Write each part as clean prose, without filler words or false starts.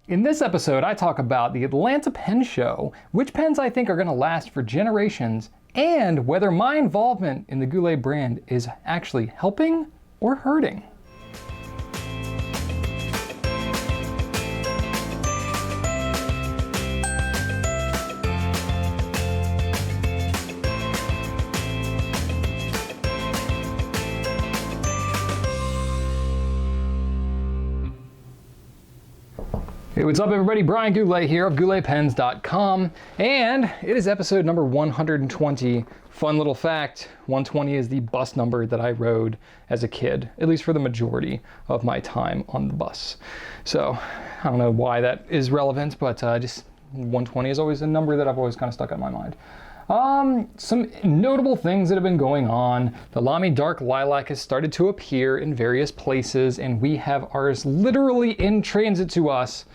In this episode, I talk about the Atlanta Pen Show, which pens I think are going to last for generations, and whether my involvement in the Goulet brand is actually helping or hurting. Hey, what's up everybody? Brian Goulet here of gouletpens.com, and it is episode number 120. Fun little fact, 120 is the bus number that I rode as a kid, at least for the majority of my time on the bus. So I don't know why that is relevant, but just 120 is always a number that I've always kind of stuck in my mind. Some notable things that have been going on. The Lamy Dark Lilac has started to appear in various places, and we have ours literally in transit to us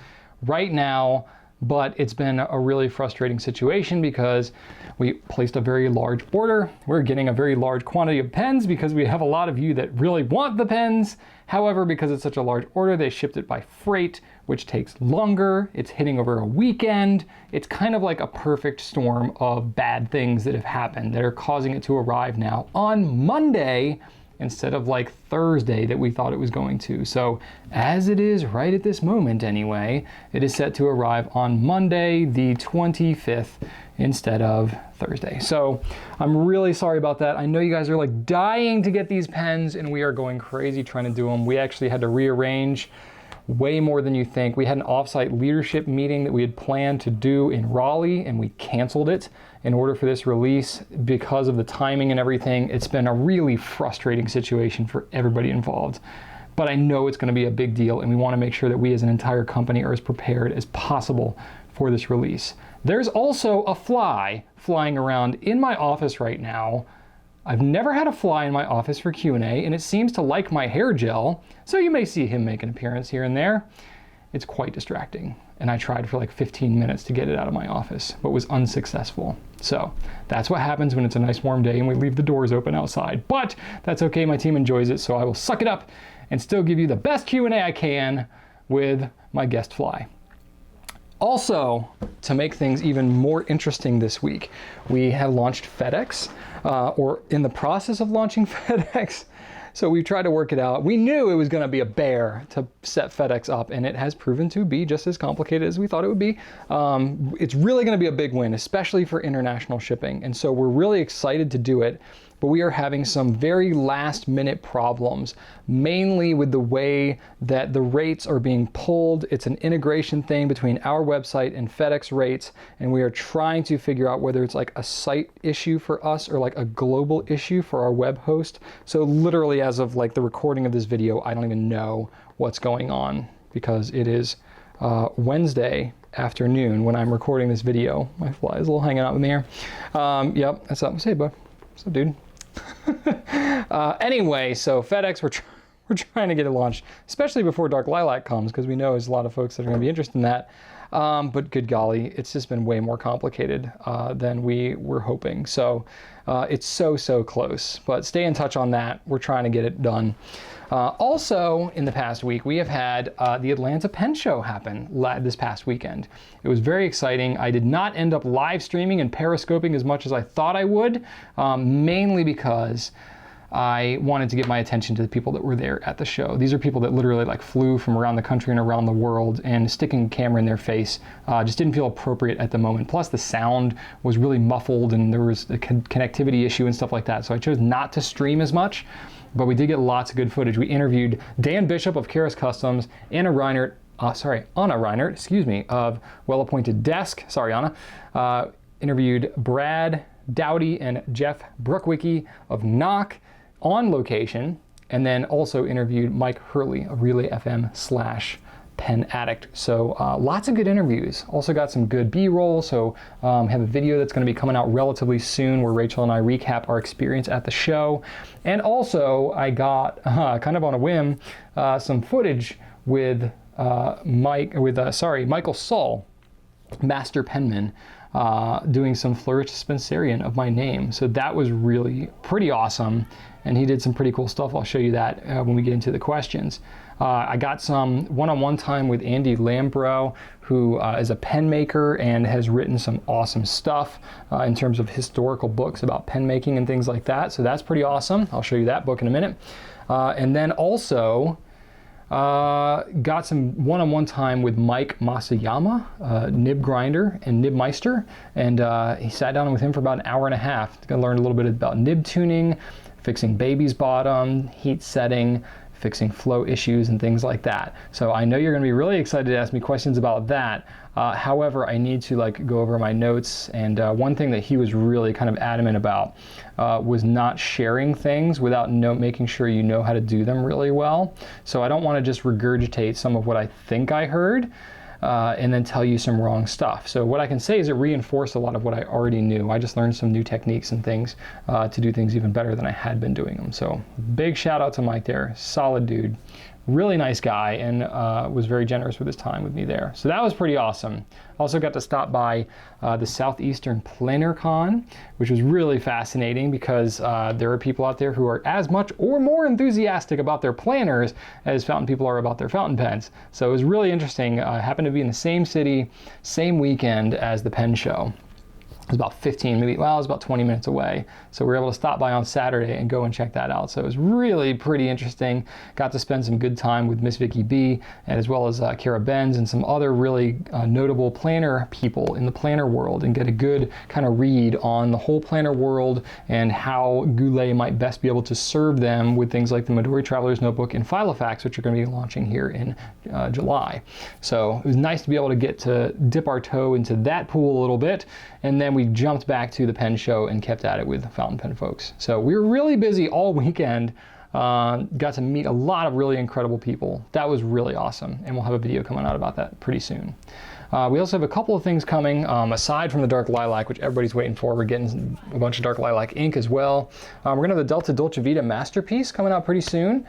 right now, but it's been a really frustrating situation because we placed a very large order. We're getting a very large quantity of pens because we have a lot of you that really want the pens. However, because it's such a large order, they shipped it by freight, which takes longer. It's hitting over a weekend. It's kind of like a perfect storm of bad things that have happened that are causing it to arrive now on Monday instead of like Thursday that we thought it was going to. So as it is right at this moment anyway, it is set to arrive on Monday the 25th instead of Thursday. So I'm really sorry about that. I know you guys are like dying to get these pens and we are going crazy trying to do them. We actually had to rearrange way more than you think. We had an offsite leadership meeting that we had planned to do in Raleigh and we canceled it in order for this release because of the timing and everything. It's been a really frustrating situation for everybody involved, but I know it's going to be a big deal and we want to make sure that we as an entire company are as prepared as possible for this release. There's also a fly flying around in my office right now. I've never had a fly in my office for Q&A, and it seems to like my hair gel, so you may see him make an appearance here and there. It's quite distracting, and I tried for like 15 minutes to get it out of my office, but was unsuccessful. So that's what happens when it's a nice warm day and we leave the doors open outside. But that's okay, my team enjoys it, so I will suck it up and still give you the best Q&A I can with my guest fly. Also, to make things even more interesting this week, we have launched FedEx, or in the process of launching FedEx. So we tried to work it out. We knew it was going to be a bear to set FedEx up, and it has proven to be just as complicated as we thought it would be. It's really going to be a big win, especially for international shipping. And so we're really excited to do it. But we are having some very last minute problems, mainly with the way that the rates are being pulled. It's an integration thing between our website and FedEx rates, and we are trying to figure out whether it's like a site issue for us or like a global issue for our web host. So literally as of like the recording of this video, I don't even know what's going on because it is Wednesday afternoon when I'm recording this video. My fly is a little hanging out in the air. Yep, that's something to say, bud. What's up, dude? Anyway, so FedEx, we're trying to get it launched, especially before Dark Lilac comes, because we know there's a lot of folks that are going to be interested in that. But good golly, it's just been way more complicated than we were hoping. So it's so close, but stay in touch on that. We're trying to get it done. Also, in the past week, we have had the Atlanta Pen Show happen this past weekend. It was very exciting. I did not end up live streaming and periscoping as much as I thought I would, mainly because I wanted to get my attention to the people that were there at the show. These are people that literally like flew from around the country and around the world, and sticking a camera in their face just didn't feel appropriate at the moment. Plus the sound was really muffled and there was a connectivity issue and stuff like that. So I chose not to stream as much, but we did get lots of good footage. We interviewed Dan Bishop of Karis Customs, Anna Reinert, of Well Appointed Desk. Sorry, Anna. Interviewed Brad Dowdy and Jeff Brookwicki of Knock on location, and then also interviewed Mike Hurley of Relay FM / Pen Addict. So lots of good interviews. Also got some good B-roll, so have a video that's going to be coming out relatively soon where Rachel and I recap our experience at the show. And also I got, kind of on a whim, some footage with Michael Saul, master penman, doing some flourish dispensarian of my name. So that was really pretty awesome. and he did some pretty cool stuff. I'll show you that when we get into the questions. I got some one-on-one time with Andy Lambro, who is a pen maker and has written some awesome stuff in terms of historical books about pen making and things like that. So that's pretty awesome. I'll show you that book in a minute. And then also got some one-on-one time with Mike Masayama, nib grinder and nib meister. And he sat down with him for about an hour and a half to learn a little bit about nib tuning, fixing baby's bottom, heat setting, fixing flow issues and things like that. So I know you're going to be really excited to ask me questions about that. However, I need to go over my notes, and one thing that he was really kind of adamant about was not sharing things without making sure you know how to do them really well. So I don't want to just regurgitate some of what I think I heard and then tell you some wrong stuff. So what I can say is it reinforced a lot of what I already knew. I just learned some new techniques and things to do things even better than I had been doing them. So big shout out to Mike there, solid dude. Really nice guy, and was very generous with his time with me there. So that was pretty awesome. Also got to stop by the Southeastern Planer Con, which was really fascinating because there are people out there who are as much or more enthusiastic about their planners as fountain people are about their fountain pens. So it was really interesting. I happened to be in the same city, same weekend as the pen show. It was about 15, maybe, well, it was about 20 minutes away. So we were able to stop by on Saturday and go and check that out. So it was really pretty interesting. Got to spend some good time with Miss Vicky B, and as well as Kara Benz and some other really notable planner people in the planner world, and get a good kind of read on the whole planner world and how Goulet might best be able to serve them with things like the Midori Traveler's Notebook and Filofax, which are going to be launching here in July. So it was nice to be able to get to dip our toe into that pool a little bit, and then we jumped back to the pen show and kept at it with the fountain pen folks. So we were really busy all weekend. Got to meet a lot of really incredible people. That was really awesome, and we'll have a video coming out about that pretty soon. We also have a couple of things coming aside from the Dark Lilac, which everybody's waiting for. We're getting a bunch of Dark Lilac ink as well. We're going to have the Dolcevita Masterpiece coming out pretty soon.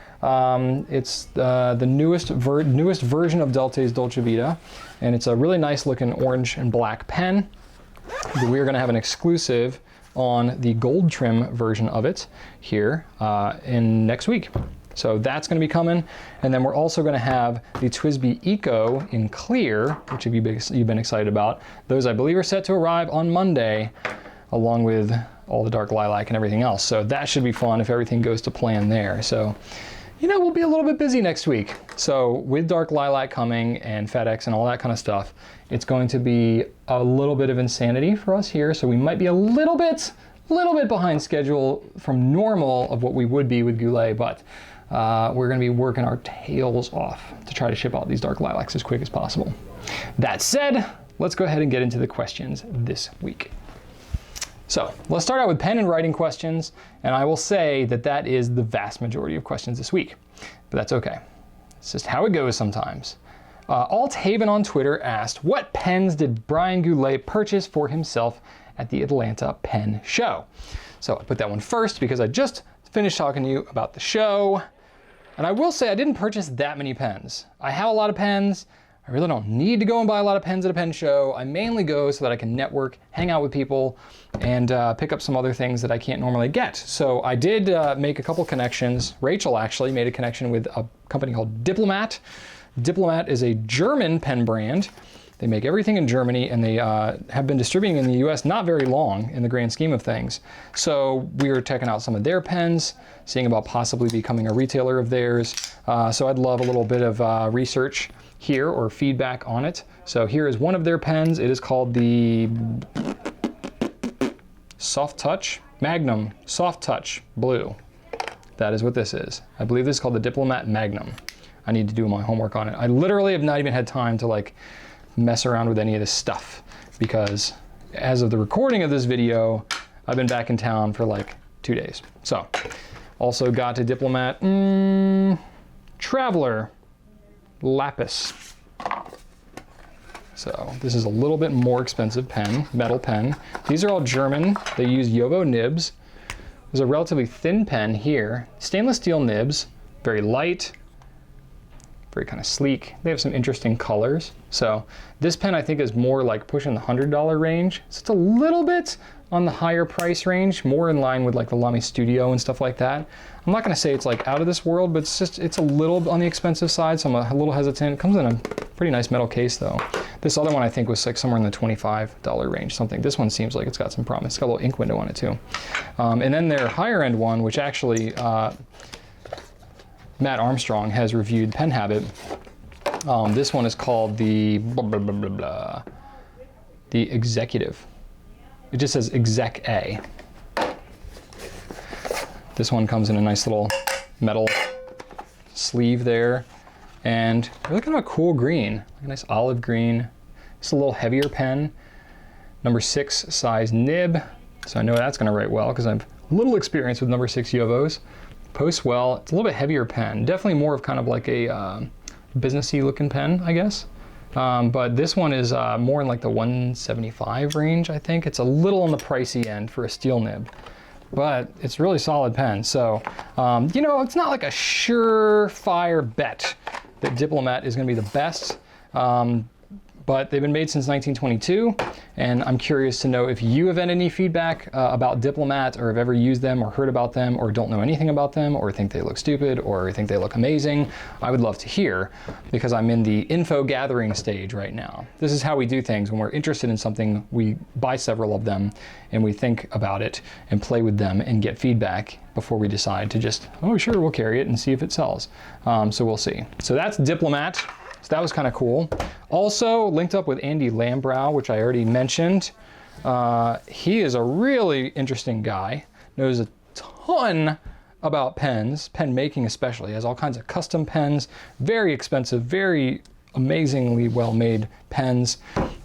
It's the newest version of Delta's Dolcevita, and it's a really nice looking orange and black pen. We're going to have an exclusive on the gold trim version of it here in next week. So that's going to be coming. And then we're also going to have the TWSBI Eco in clear, which you've been excited about. Those, I believe, are set to arrive on Monday, along with all the Dark Lilac and everything else. So that should be fun if everything goes to plan there. So, you know, we'll be a little bit busy next week. So with Dark Lilac coming and FedEx and all that kind of stuff, it's going to be a little bit of insanity for us here. So we might be a little bit behind schedule from normal of what we would be with Goulet, but we're going to be working our tails off to try to ship out these Dark Lilacs as quick as possible. That said, let's go ahead and get into the questions this week. So let's start out with pen and writing questions, and I will say that that is the vast majority of questions this week, but that's okay. It's just how it goes sometimes. Alt Haven on Twitter asked, what pens did Brian Goulet purchase for himself at the Atlanta Pen Show? So I put that one first because I just finished talking to you about the show, and I will say I didn't purchase that many pens. I have a lot of pens. I really don't need to go and buy a lot of pens at a pen show. I mainly go so that I can network, hang out with people, and pick up some other things that I can't normally get. So I did make a couple connections. Rachel actually made a connection with a company called Diplomat. Diplomat is a German pen brand. They make everything in Germany, and they have been distributing in the US not very long in the grand scheme of things. So we were checking out some of their pens, seeing about possibly becoming a retailer of theirs. So I'd love a little bit of research here or feedback on it. So here is one of their pens. It is called the Soft Touch Magnum Soft Touch Blue. That is what this is. I believe this is called the Diplomat Magnum. I need to do my homework on it. I literally have not even had time to like mess around with any of this stuff because as of the recording of this video, I've been back in town for like 2 days. So also got a Diplomat Traveler Lapis. So this is a little bit more expensive pen, metal pen. These are all German. They use Jowo nibs. There's a relatively thin pen here. Stainless steel nibs, very light. very kind of sleek. They have some interesting colors. So this pen I think is more like pushing the $100 range. So it's a little bit on the higher price range, more in line with like the Lamy Studio and stuff like that. I'm not gonna say it's like out of this world, but it's a little on the expensive side, so I'm a little hesitant. It comes in a pretty nice metal case though. This other one I think was like somewhere in the $25 range, something. This one seems like it's got some promise. It's got a little ink window on it too. And then their higher end one, which actually Matt Armstrong has reviewed Pen Habit. This one is called the the Executive. It just says Exec A. This one comes in a nice little metal sleeve there, and really kind of a cool green, like a nice olive green. It's a little heavier pen, number 6 size nib, so I know that's going to write well because I've a little experience with number 6 Yovos. Posts well. It's a little bit heavier pen, definitely more of kind of like a businessy looking pen, I guess. But this one is more in like the 175 range, I think. It's a little on the pricey end for a steel nib, but it's really solid pen. So, you know, it's not like a surefire bet that Diplomat is going to be the best. But they've been made since 1922, and I'm curious to know if you have had any feedback about Diplomat, or have ever used them or heard about them, or don't know anything about them, or think they look stupid, or think they look amazing. I would love to hear, because I'm in the info gathering stage right now. This is how we do things. When we're interested in something, we buy several of them, and we think about it, and play with them, and get feedback before we decide to just, oh sure, we'll carry it and see if it sells. So we'll see. So that's Diplomat. So that was kind of cool. Also linked up with Andy Lambrow, which I already mentioned. He is a really interesting guy, knows a ton about pens, pen making especially, has all kinds of custom pens, very expensive, very amazingly well-made pens.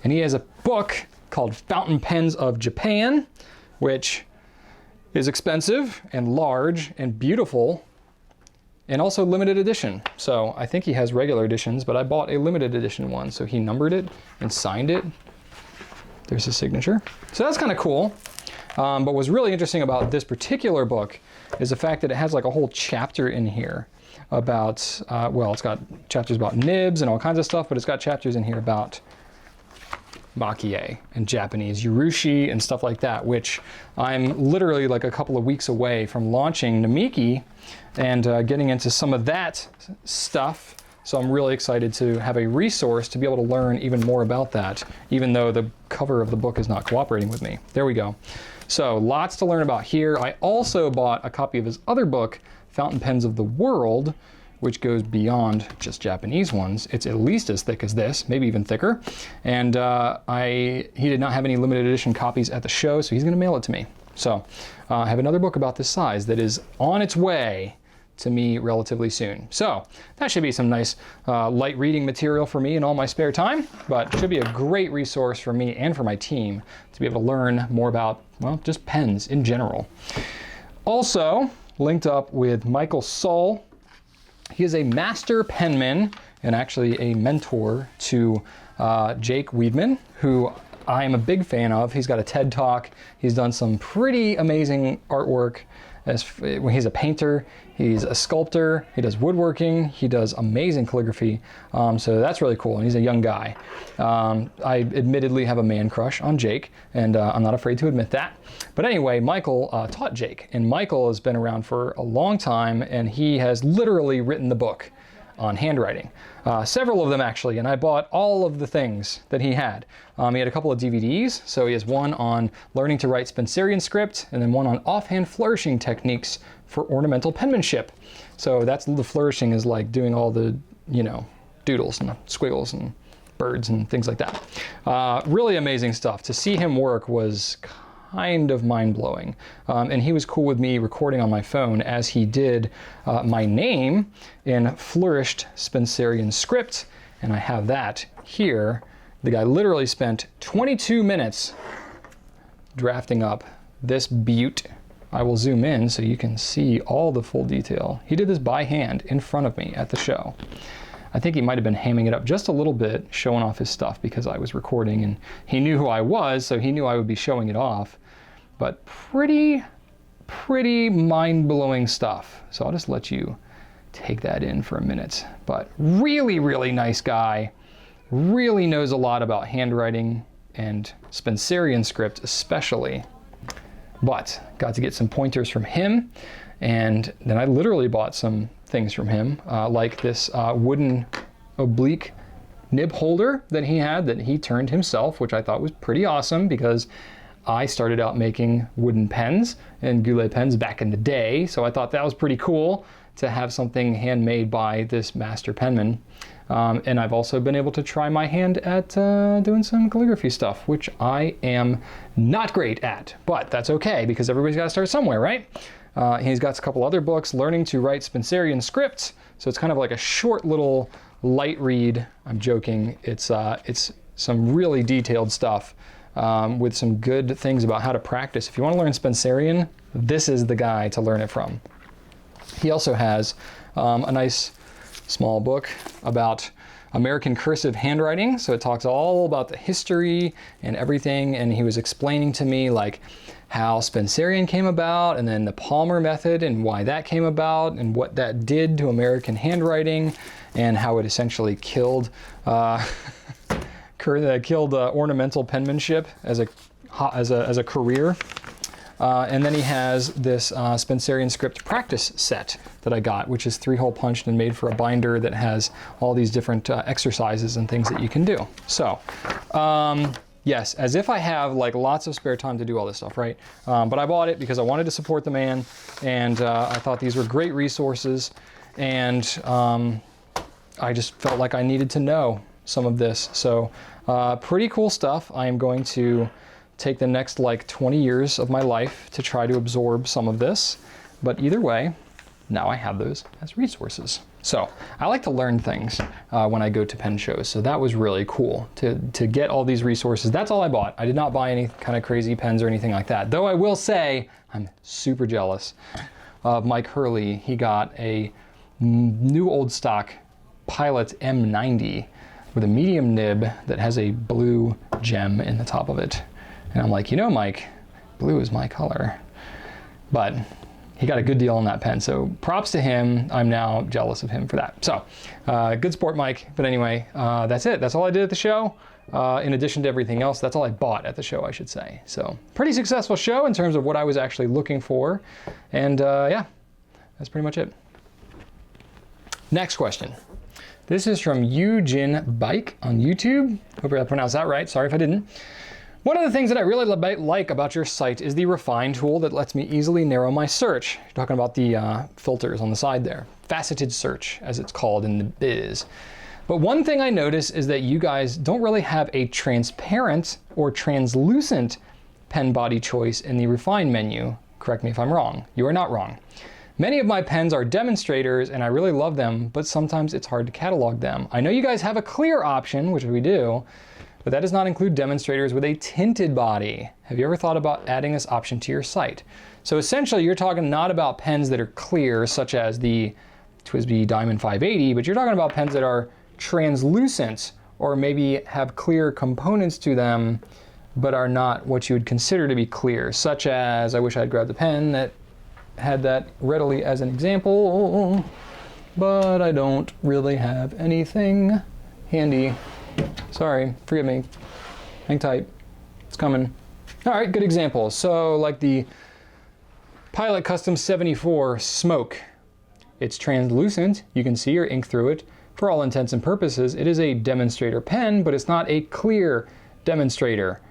And he has a book called Fountain Pens of Japan, which is expensive and large and beautiful, and also limited edition. So I think he has regular editions, but I bought a limited edition one. So he numbered it and signed it. There's his signature. So that's kind of cool. But what's really interesting about this particular book is the fact that it has like a whole chapter in here about, well, it's got chapters about nibs and all kinds of stuff, but it's got chapters in here about Makie and Japanese Urushi and stuff like that, which I'm literally like a couple of weeks away from launching Namiki and getting into some of that stuff. So I'm really excited to have a resource to be able to learn even more about that, even though the cover of the book is not cooperating with me. There we go. So lots to learn about here. I also bought a copy of his other book, Fountain Pens of the World, which goes beyond just Japanese ones. It's at least as thick as this, maybe even thicker. And he did not have any limited edition copies at the show, so he's gonna mail it to me. So I have another book about this size that is on its way to me relatively soon. So that should be some nice light reading material for me in all my spare time, but should be a great resource for me and for my team to be able to learn more about, well, just pens in general. Also linked up with Michael Sull. He is a master penman and actually a mentor to Jake Weidman, who I am a big fan of. He's got a TED Talk. He's done some pretty amazing artwork. He's a painter, he's a sculptor, he does woodworking, he does amazing calligraphy. So that's really cool, and he's a young guy. I admittedly have a man crush on Jake, and I'm not afraid to admit that. But anyway, Michael taught Jake, and Michael has been around for a long time, and he has literally written the book on handwriting. Several of them actually, and I bought all of the things that he had. He had a couple of DVDs, so he has one on learning to write Spencerian script, and then one on offhand flourishing techniques for ornamental penmanship. So that's the flourishing is like doing all the, you know, doodles and squiggles and birds and things like that. Really amazing stuff. To see him work was kind of mind-blowing. And he was cool with me recording on my phone as he did my name in flourished Spencerian script, and I have that here. The guy literally spent 22 minutes drafting up this beaut. I will zoom in so you can see all the full detail. He did this by hand in front of me at the show. I think he might have been hamming it up just a little bit, showing off his stuff because I was recording, and he knew who I was, so he knew I would be showing it off. But pretty mind-blowing stuff. So I'll just let you take that in for a minute. But really, really nice guy. Really knows a lot about handwriting and Spencerian script especially. But got to get some pointers from him, and then I literally bought some things from him, like this wooden oblique nib holder that he turned himself, which I thought was pretty awesome because I started out making wooden pens and Goulet pens back in the day, so I thought that was pretty cool to have something handmade by this master penman. And I've also been able to try my hand at doing some calligraphy stuff, which I am not great at, but that's okay because everybody's got to start somewhere, right? He's got a couple other books, Learning to Write Spencerian Script. So it's kind of like a short little light read. I'm joking. It's some really detailed stuff with some good things about how to practice. If you want to learn Spencerian, this is the guy to learn it from. He also has a nice small book about American cursive handwriting. So it talks all about the history and everything. And he was explaining to me like how Spencerian came about and then the Palmer method and why that came about and what that did to American handwriting and how it essentially killed ornamental penmanship as a career. And then he has this Spencerian script practice set that I got, which is 3-hole punched and made for a binder that has all these different exercises and things that you can do. So, yes, as if I have like lots of spare time to do all this stuff, right? But I bought it because I wanted to support the man, and I thought these were great resources, and I just felt like I needed to know some of this. So, pretty cool stuff. I am going to take the next like 20 years of my life to try to absorb some of this. But either way, now I have those as resources. So I like to learn things when I go to pen shows. So that was really cool to get all these resources. That's all I bought. I did not buy any kind of crazy pens or anything like that. Though I will say I'm super jealous of Mike Hurley. He got a new old stock Pilot M90 with a medium nib that has a blue gem in the top of it. And I'm like, you know, Mike, blue is my color. But he got a good deal on that pen, so props to him. I'm now jealous of him for that. So, good sport, Mike. But anyway, that's it. That's all I did at the show. In addition to everything else, that's all I bought at the show, I should say. So, pretty successful show in terms of what I was actually looking for. And yeah, that's pretty much it. Next question. This is from Yoo-Jin Baik on YouTube. Hope I pronounced that right. Sorry if I didn't. One of the things that I really like about your site is the refine tool that lets me easily narrow my search. You're talking about the filters on the side there. Faceted search, as it's called in the biz. But one thing I notice is that you guys don't really have a transparent or translucent pen body choice in the refine menu. Correct me if I'm wrong. You are not wrong. Many of my pens are demonstrators and I really love them, but sometimes it's hard to catalog them. I know you guys have a clear option, which we do, but that does not include demonstrators with a tinted body. Have you ever thought about adding this option to your site? So essentially you're talking not about pens that are clear, such as the TWSBI Diamond 580, but you're talking about pens that are translucent or maybe have clear components to them, but are not what you would consider to be clear, such as, I wish I had grabbed a pen that had that readily as an example, but I don't really have anything handy. Sorry, forgive me. Hang tight. It's coming. All right, good example. So like the Pilot Custom 74 Smoke. It's translucent. You can see your ink through it. For all intents and purposes, it is a demonstrator pen, but it's not a clear demonstrator.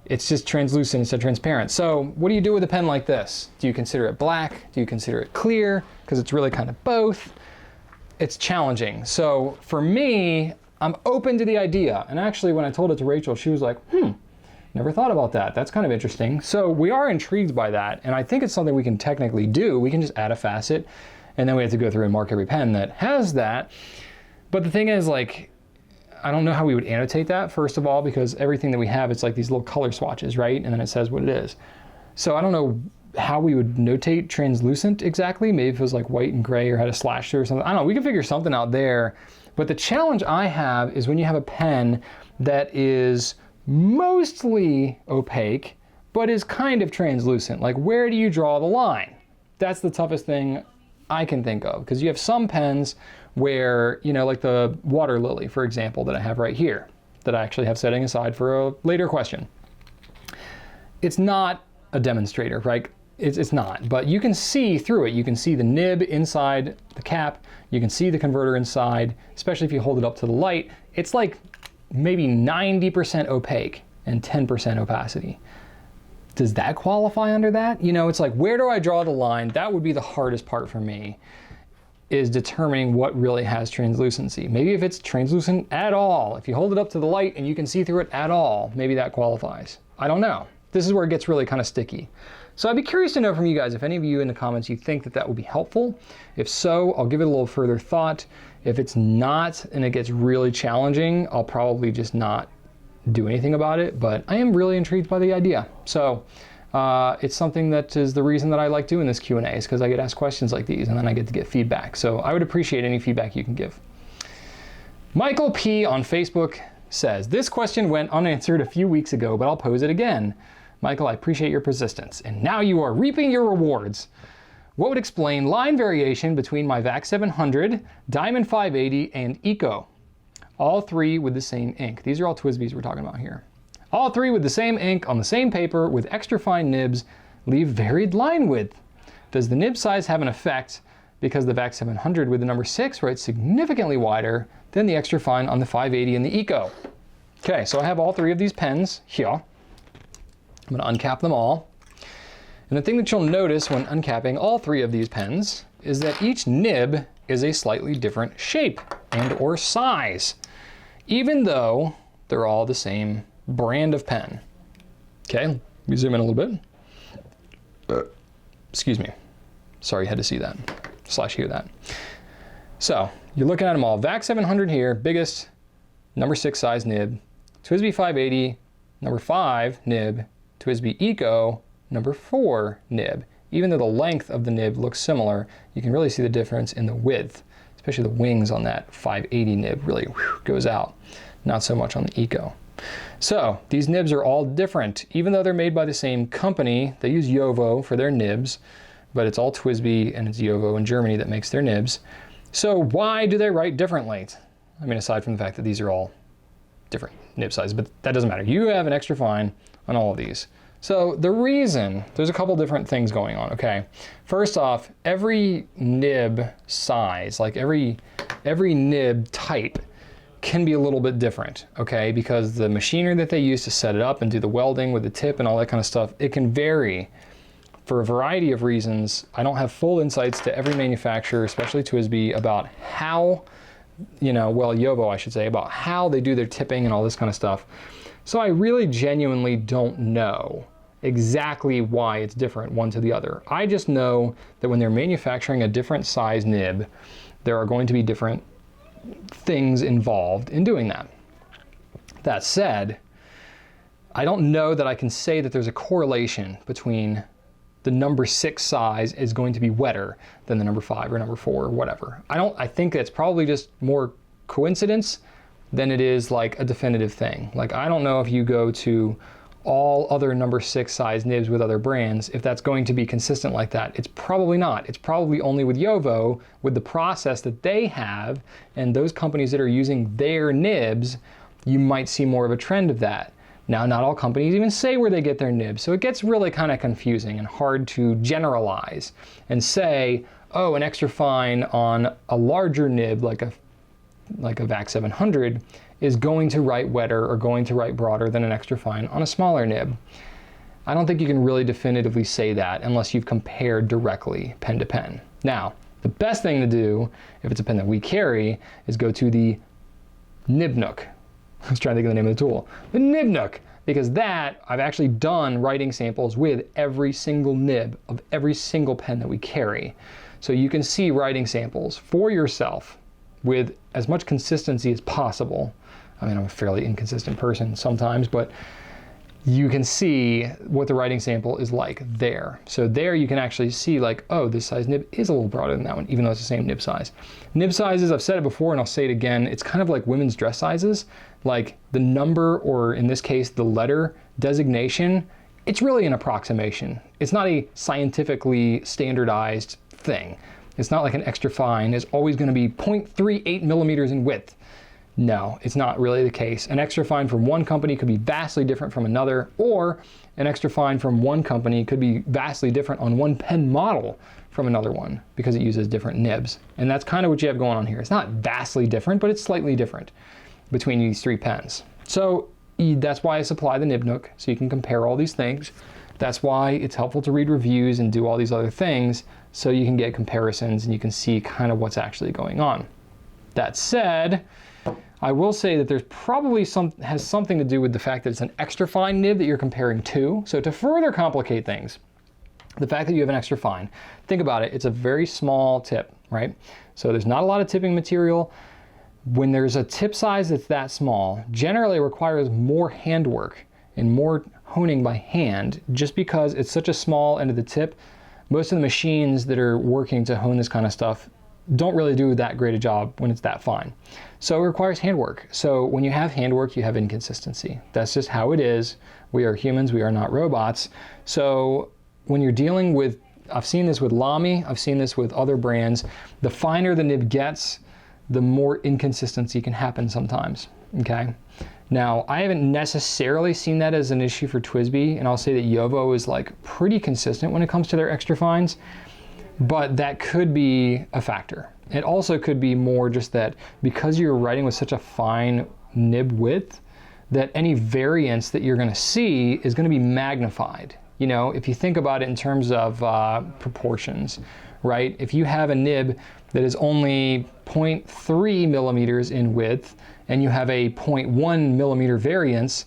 It's just translucent instead of transparent. So what do you do with a pen like this? Do you consider it black? Do you consider it clear? Because it's really kind of both. It's challenging. So for me, I'm open to the idea. And actually, when I told it to Rachel, she was like, never thought about that. That's kind of interesting. So we are intrigued by that. And I think it's something we can technically do. We can just add a facet, and then we have to go through and mark every pen that has that. But the thing is, like, I don't know how we would annotate that, first of all, because everything that we have, it's like these little color swatches, right? And then it says what it is. So I don't know how we would notate translucent exactly. Maybe if it was like white and gray or had a slash through or something. I don't know, we can figure something out there. But the challenge I have is when you have a pen that is mostly opaque, but is kind of translucent. Like, where do you draw the line? That's the toughest thing I can think of, because you have some pens where, you know, like the water lily, for example, that I have right here, that I actually have setting aside for a later question. It's not a demonstrator, right? It's not, but you can see through it. You can see the nib inside the cap. You can see the converter inside, especially if you hold it up to the light. It's like maybe 90% opaque and 10% opacity. Does that qualify under that? You know, it's like, where do I draw the line? That would be the hardest part for me, is determining what really has translucency. Maybe if it's translucent at all, if you hold it up to the light and you can see through it at all, maybe that qualifies. I don't know. This is where it gets really kind of sticky. So I'd be curious to know from you guys, if any of you in the comments you think that that would be helpful. If so, I'll give it a little further thought. If it's not and it gets really challenging, I'll probably just not do anything about it, but I am really intrigued by the idea. So it's something that is the reason that I like doing this Q&A, is because I get asked questions like these and then I get to get feedback. So I would appreciate any feedback you can give. Michael P. on Facebook says, this question went unanswered a few weeks ago, but I'll pose it again. Michael, I appreciate your persistence, and now you are reaping your rewards. What would explain line variation between my VAC 700, Diamond 580, and Eco? All three with the same ink. These are all TWSBIs we're talking about here. All three with the same ink on the same paper with extra fine nibs leave varied line width. Does the nib size have an effect because the VAC 700 with the number 6 writes significantly wider than the extra fine on the 580 and the Eco? Okay, so I have all three of these pens here. I'm going to uncap them all. And the thing that you'll notice when uncapping all three of these pens is that each nib is a slightly different shape and or size, even though they're all the same brand of pen. Okay, let me zoom in a little bit. Excuse me. Sorry you had to see that, / hear that. So you're looking at them all. VAC 700 here, biggest, number 6 size nib. TWSBI 580, number 5 nib. TWSBI Eco, number 4 nib. Even though the length of the nib looks similar, you can really see the difference in the width, especially the wings on that 580 nib really goes out. Not so much on the Eco. So these nibs are all different. Even though they're made by the same company, they use Jowo for their nibs, but it's all TWSBI and it's Jowo in Germany that makes their nibs. So why do they write differently? I mean, aside from the fact that these are all different nib sizes, but that doesn't matter. You have an extra fine on all of these. So the reason, there's a couple different things going on, okay? First off, every nib size, like every nib type can be a little bit different, okay? Because the machinery that they use to set it up and do the welding with the tip and all that kind of stuff, it can vary for a variety of reasons. I don't have full insights to every manufacturer, especially TWSBI, about how, well, Jowo, I should say, about how they do their tipping and all this kind of stuff. So I really genuinely don't know exactly why it's different one to the other. I just know that when they're manufacturing a different size nib, there are going to be different things involved in doing that. That said, I don't know that I can say that there's a correlation between the number 6 size is going to be wetter than the number 5 or number 4 or whatever. I think that's probably just more coincidence than it is like a definitive thing. Like, I don't know if you go to all other number 6 size nibs with other brands, if that's going to be consistent like that. It's probably not. It's probably only with Jowo, with the process that they have, and those companies that are using their nibs, you might see more of a trend of that. Now, not all companies even say where they get their nibs, so it gets really kind of confusing and hard to generalize and say, oh, an extra fine on a larger nib like a VAC 700 is going to write wetter or going to write broader than an extra fine on a smaller nib. I don't think you can really definitively say that unless you've compared directly pen to pen. Now, the best thing to do, if it's a pen that we carry, is go to the nib nook. I was trying to think of the name of the tool. The nib nook, because that, I've actually done writing samples with every single nib of every single pen that we carry. So you can see writing samples for yourself with as much consistency as possible. I mean, I'm a fairly inconsistent person sometimes, but you can see what the writing sample is like there. So there you can actually see like, oh, this size nib is a little broader than that one, even though it's the same nib size. Nib sizes, I've said it before and I'll say it again, it's kind of like women's dress sizes. Like the number, or in this case, the letter designation, it's really an approximation. It's not a scientifically standardized thing. It's not like an extra fine is always going to be 0.38 millimeters in width. No, it's not really the case. An extra fine from one company could be vastly different from another, or an extra fine from one company could be vastly different on one pen model from another one because it uses different nibs. And that's kind of what you have going on here. It's not vastly different, but it's slightly different between these three pens. So that's why I supply the Nib Nook, so you can compare all these things. That's why it's helpful to read reviews and do all these other things so you can get comparisons and you can see kind of what's actually going on. That said, I will say that there's probably has something to do with the fact that it's an extra fine nib that you're comparing to. So to further complicate things, the fact that you have an extra fine, think about it, it's a very small tip, right? So there's not a lot of tipping material. When there's a tip size that's that small, generally it requires more handwork and more honing by hand just because it's such a small end of the tip. Most of the machines that are working to hone this kind of stuff don't really do that great a job when it's that fine. So it requires handwork. So when you have handwork, you have inconsistency. That's just how it is. We are humans, we are not robots. So when you're dealing with, I've seen this with Lamy, I've seen this with other brands, the finer the nib gets, the more inconsistency can happen sometimes, okay? Now, I haven't necessarily seen that as an issue for TWSBI, and I'll say that Jowo is like pretty consistent when it comes to their extra fines, but that could be a factor. It also could be more just that because you're writing with such a fine nib width, that any variance that you're gonna see is gonna be magnified. You know, if you think about it in terms of proportions, right? If you have a nib that is only 0.3 millimeters in width and you have a 0.1 millimeter variance,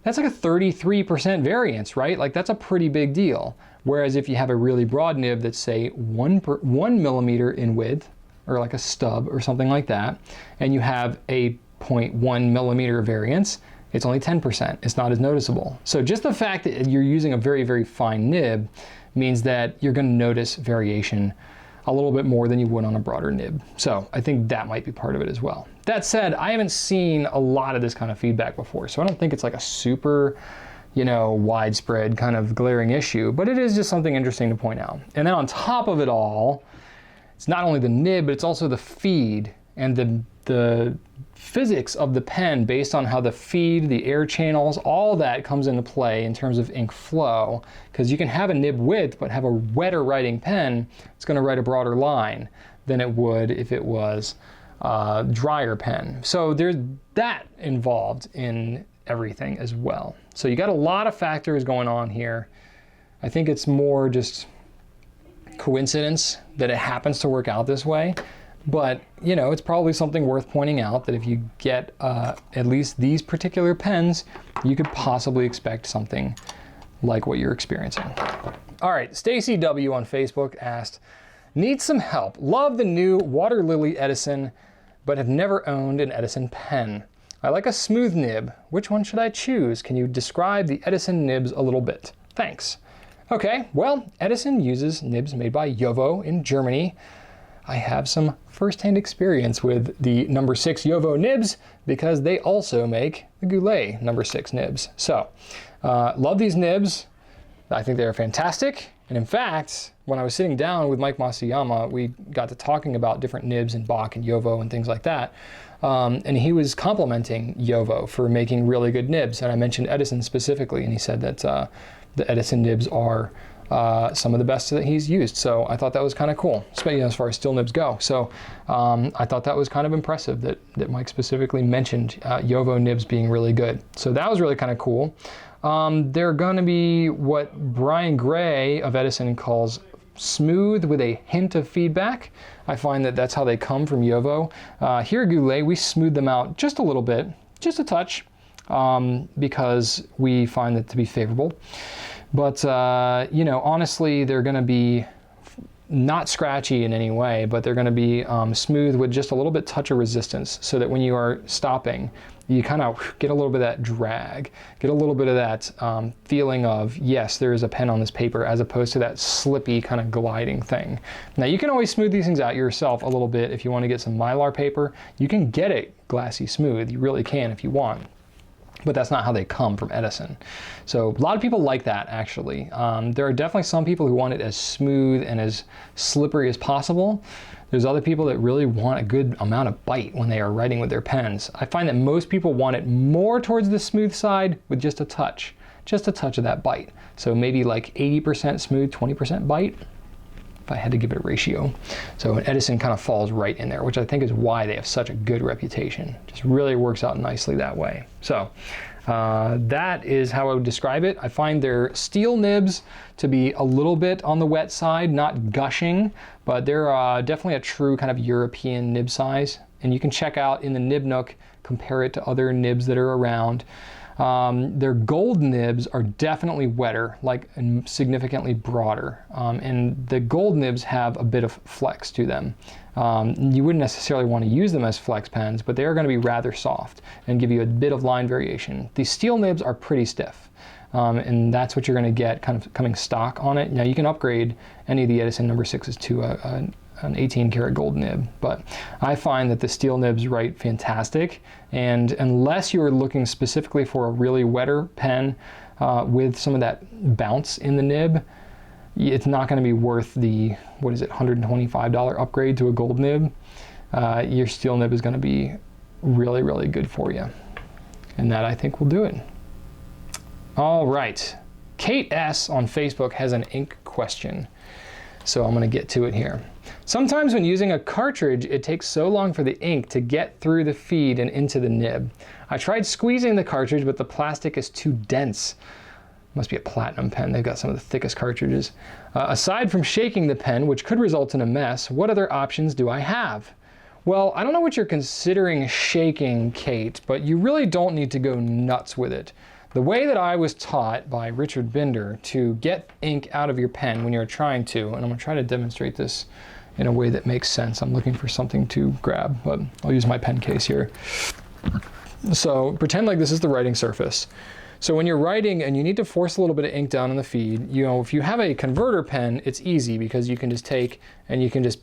that's like a 33% variance, right? Like that's a pretty big deal. Whereas if you have a really broad nib that's say 1 millimeter in width, or like a stub or something like that, and you have a 0.1 millimeter variance, it's only 10%. It's not as noticeable. So just the fact that you're using a very, very fine nib means that you're going to notice variation a little bit more than you would on a broader nib. So I think that might be part of it as well. That said, I haven't seen a lot of this kind of feedback before, so I don't think it's like a super, you know, widespread kind of glaring issue, but it is just something interesting to point out. And then on top of it all, it's not only the nib, but it's also the feed and the physics of the pen based on how the feed, the air channels, all that comes into play in terms of ink flow. Because you can have a nib width, but have a wetter writing pen, it's going to write a broader line than it would if it was a drier pen. So there's that involved in everything as well. So you got a lot of factors going on here. I think it's more just coincidence that it happens to work out this way. But, you know, it's probably something worth pointing out that if you get at least these particular pens, you could possibly expect something like what you're experiencing. All right, Stacey W on Facebook asked, need some help. Love the new Water Lily Edison, but have never owned an Edison pen. I like a smooth nib. Which one should I choose? Can you describe the Edison nibs a little bit? Thanks. Okay, well, Edison uses nibs made by Jowo in Germany. I have some first-hand experience with the number 6 Jowo nibs because they also make the Goulet number 6 nibs. So, love these nibs. I think they're fantastic. And in fact, when I was sitting down with Mike Masuyama, we got to talking about different nibs and Baik and Jowo and things like that. And he was complimenting Jowo for making really good nibs. And I mentioned Edison specifically, and he said that the Edison nibs are some of the best that he's used. So I thought that was kind of cool, especially as far as steel nibs go. So I thought that was kind of impressive that Mike specifically mentioned Jowo nibs being really good. So that was really kind of cool. They're going to be what Brian Gray of Edison calls smooth with a hint of feedback. I find that that's how they come from Jowo. Here at Goulet, we smooth them out just a little bit, just a touch, because we find that to be favorable. But, you know, honestly, they're going to be not scratchy in any way, but they're going to be smooth with just a little bit touch of resistance so that when you are stopping, you kind of get a little bit of that drag, get a little bit of that feeling of, yes, there is a pen on this paper, as opposed to that slippy kind of gliding thing. Now, you can always smooth these things out yourself a little bit if you want to get some Mylar paper. You can get it glassy smooth. You really can if you want. but that's not how they come from Edison. So a lot of people like that, actually. There are definitely some people who want it as smooth and as slippery as possible. There's other people that really want a good amount of bite when they are writing with their pens. I find that most people want it more towards the smooth side with just a touch of that bite. So maybe like 80% smooth, 20% bite, if I had to give it a ratio. So Edison kind of falls right in there, which I think is why they have such a good reputation. Just really works out nicely that way. So that is how I would describe it. I find their steel nibs to be a little bit on the wet side, not gushing, but they're definitely a true kind of European nib size. And you can check out in the Nib Nook, compare it to other nibs that are around. Their gold nibs are definitely wetter, like significantly broader. And the gold nibs have a bit of flex to them. You wouldn't necessarily want to use them as flex pens, but they are going to be rather soft and give you a bit of line variation. The steel nibs are pretty stiff. And that's what you're going to get kind of coming stock on it. Now you can upgrade any of the Edison number 6s to an 18 karat gold nib, but I find that the steel nibs write fantastic, and unless you're looking specifically for a really wetter pen with some of that bounce in the nib, it's not going to be worth the, what is it, $125 upgrade to a gold nib. Your steel nib is going to be really, really good for you, and that I think will do it. All right, Kate S on Facebook has an ink question, so I'm going to get to it here. Sometimes when using a cartridge, it takes so long for the ink to get through the feed and into the nib. I tried squeezing the cartridge, but the plastic is too dense. Must be a platinum pen. They've got some of the thickest cartridges. Aside from shaking the pen, which could result in a mess, what other options do I have? Well, I don't know what you're considering shaking, Kate, but you really don't need to go nuts with it. The way that I was taught by Richard Binder to get ink out of your pen when you're trying to, and I'm going to try to demonstrate this in a way that makes sense. I'm looking for something to grab, but I'll use my pen case here. So pretend like this is the writing surface. So when you're writing and you need to force a little bit of ink down in the feed, you know, if you have a converter pen, it's easy because you can just take and you can just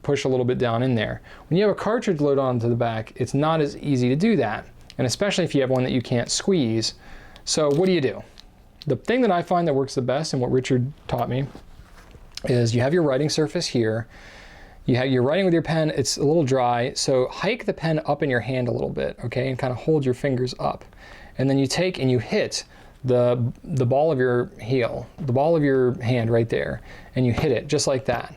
push a little bit down in there. When you have a cartridge loaded onto the back, it's not as easy to do that. And especially if you have one that you can't squeeze. So what do? The thing that I find that works the best, and what Richard taught me, is you have your writing surface here. You're writing with your pen, it's a little dry, so hike the pen up in your hand a little bit, okay, and kind of hold your fingers up. And then you take and you hit the ball of your heel, the ball of your hand right there, and you hit it just like that.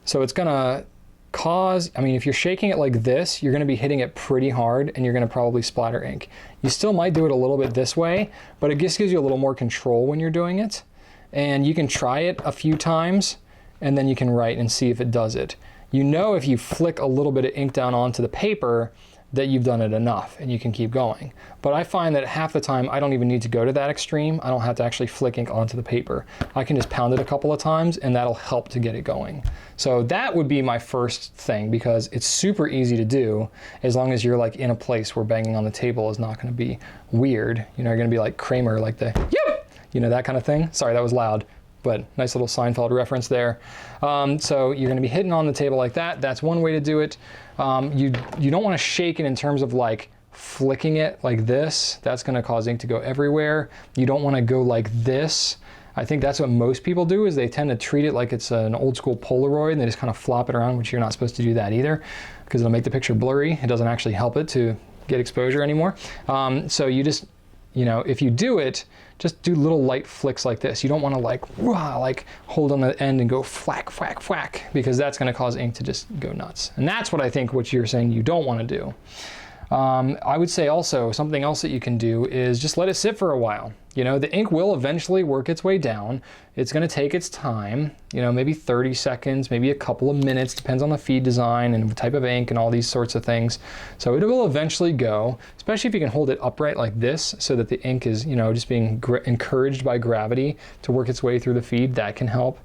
So it's gonna cause, I mean, if you're shaking it like this, you're gonna be hitting it pretty hard and you're gonna probably splatter ink. You still might do it a little bit this way, but it just gives you a little more control when you're doing it. And you can try it a few times and then you can write and see if it does it. You know, if you flick a little bit of ink down onto the paper, that you've done it enough and you can keep going. But I find that half the time I don't even need to go to that extreme. I don't have to actually flick ink onto the paper. I can just pound it a couple of times and that'll help to get it going. So that would be my first thing, because it's super easy to do as long as you're like in a place where banging on the table is not going to be weird. You know, you're going to be like Kramer, like the yep, you know, that kind of thing. Sorry, that was loud, but nice little Seinfeld reference there. So you're going to be hitting on the table like that. That's one way to do it. You don't want to shake it in terms of like flicking it like this. That's going to cause ink to go everywhere. You don't want to go like this. I think that's what most people do, is they tend to treat it like it's an old school Polaroid and they just kind of flop it around, which you're not supposed to do that either, because it'll make the picture blurry. It doesn't actually help it to get exposure anymore. So you just, you know, if you do it, just do little light flicks like this. You don't want to like hold on the end and go whack, whack, whack, because that's going to cause ink to just go nuts. And that's what I think what you're saying you don't want to do. I would say also something else that you can do is just let it sit for a while. You know, the ink will eventually work its way down. It's going to take its time, you know, maybe 30 seconds, maybe a couple of minutes, depends on the feed design and the type of ink and all these sorts of things. So it will eventually go, especially if you can hold it upright like this so that the ink is, you know, just being encouraged by gravity to work its way through the feed. That can help.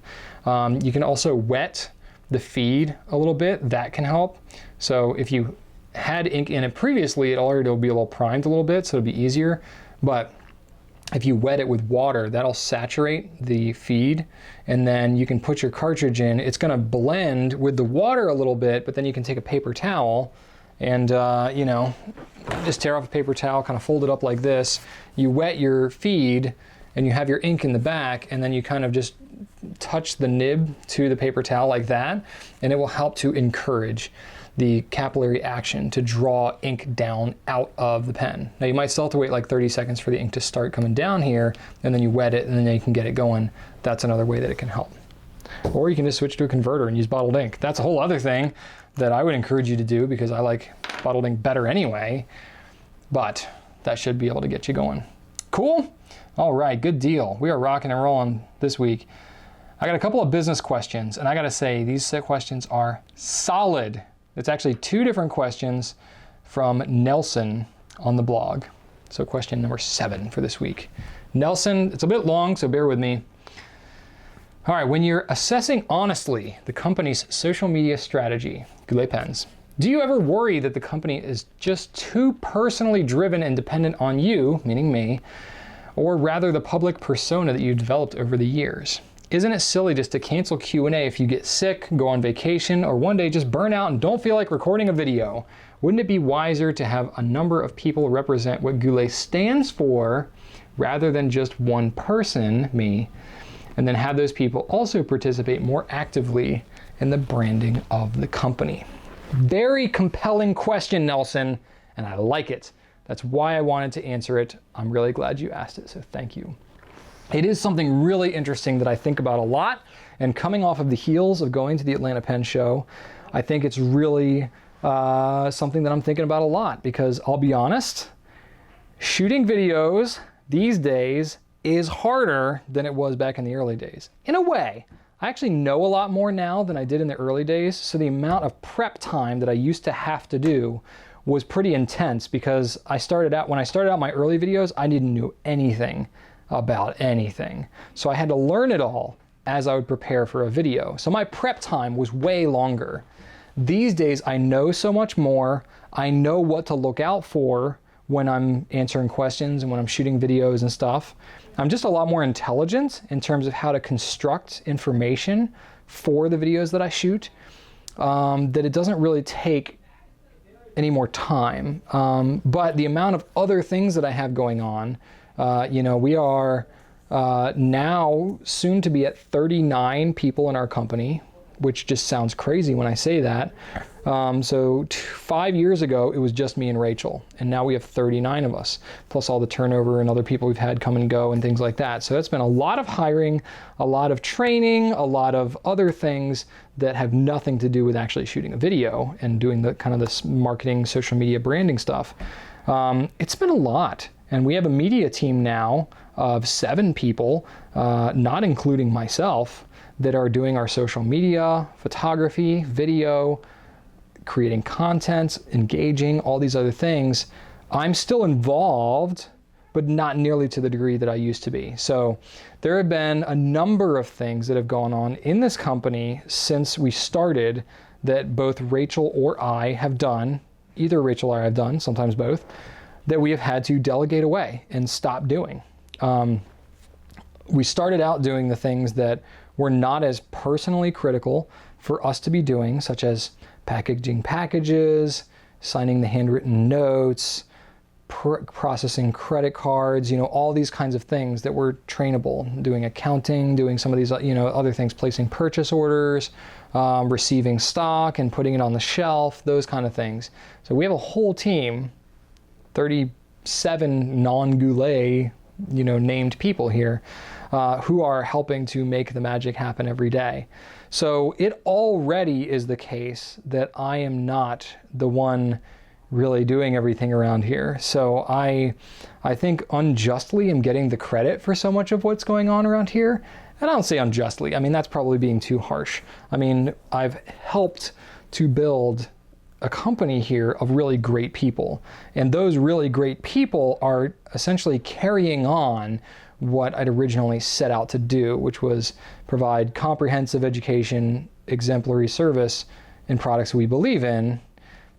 You can also wet the feed a little bit. That can help. So if you had ink in it previously, it already will be a little primed a little bit, so it'll be easier. But if you wet it with water, that'll saturate the feed, and then you can put your cartridge in. It's going to blend with the water a little bit, but then you can take a paper towel and you know, just tear off a paper towel, kind of fold it up like this. You wet your feed and you have your ink in the back, and then you kind of just touch the nib to the paper towel like that, and it will help to encourage the capillary action to draw ink down out of the pen. Now you might still have to wait like 30 seconds for the ink to start coming down here, and then you wet it, and then you can get it going. That's another way that it can help. Or you can just switch to a converter and use bottled ink. That's a whole other thing that I would encourage you to do, because I like bottled ink better anyway, but that should be able to get you going. Cool? All right, good deal. We are rocking and rolling this week. I got a couple of business questions, and I gotta say, these questions are solid. It's actually 2 different questions from Nelson on the blog. So question number 7 for this week. Nelson, it's a bit long, so bear with me. All right, when you're assessing honestly the company's social media strategy, Goulet pens, do you ever worry that the company is just too personally driven and dependent on you, meaning me, or rather the public persona that you've developed over the years? Isn't it silly just to cancel Q&A if you get sick, go on vacation, or one day just burn out and don't feel like recording a video? Wouldn't it be wiser to have a number of people represent what Goulet stands for rather than just one person, me, and then have those people also participate more actively in the branding of the company? Very compelling question, Nelson, and I like it. That's why I wanted to answer it. I'm really glad you asked it, so thank you. It is something really interesting that I think about a lot, and coming off of the heels of going to the Atlanta Pen Show, I think it's really something that I'm thinking about a lot, because I'll be honest, shooting videos these days is harder than it was back in the early days. In a way, I actually know a lot more now than I did in the early days, so the amount of prep time that I used to have to do was pretty intense, because when I started out my early videos, I didn't know anything about anything. So I had to learn it all as I would prepare for a video. So my prep time was way longer. These days, I know so much more. I know what to look out for when I'm answering questions and when I'm shooting videos and stuff. I'm just a lot more intelligent in terms of how to construct information for the videos that I shoot, that it doesn't really take any more time. But the amount of other things that I have going on, you know, we are now soon to be at 39 people in our company, which just sounds crazy when I say that. So 5 years ago, it was just me and Rachel, and now we have 39 of us, plus all the turnover and other people we've had come and go and things like that. So that's been a lot of hiring, a lot of training, a lot of other things that have nothing to do with actually shooting a video and doing the kind of this marketing, social media branding stuff. It's been a lot. And we have a media team now of 7 people, not including myself, that are doing our social media, photography, video, creating content, engaging, all these other things. I'm still involved, but not nearly to the degree that I used to be. So there have been a number of things that have gone on in this company since we started that both Rachel or I have done, either Rachel or I have done, sometimes both, that we have had to delegate away and stop doing. We started out doing the things that were not as personally critical for us to be doing, such as packaging packages, signing the handwritten notes, processing credit cards, you know, all these kinds of things that were trainable, doing accounting, doing some of these, you know, other things, placing purchase orders, receiving stock and putting it on the shelf, those kind of things. So we have a whole team, 37 non-Goulet, you know, named people here, who are helping to make the magic happen every day. So it already is the case that I am not the one really doing everything around here. So I think unjustly am getting the credit for so much of what's going on around here. And I don't say unjustly. I mean, that's probably being too harsh. I mean, I've helped to build a company here of really great people. And those really great people are essentially carrying on what I'd originally set out to do, which was provide comprehensive education, exemplary service in products we believe in,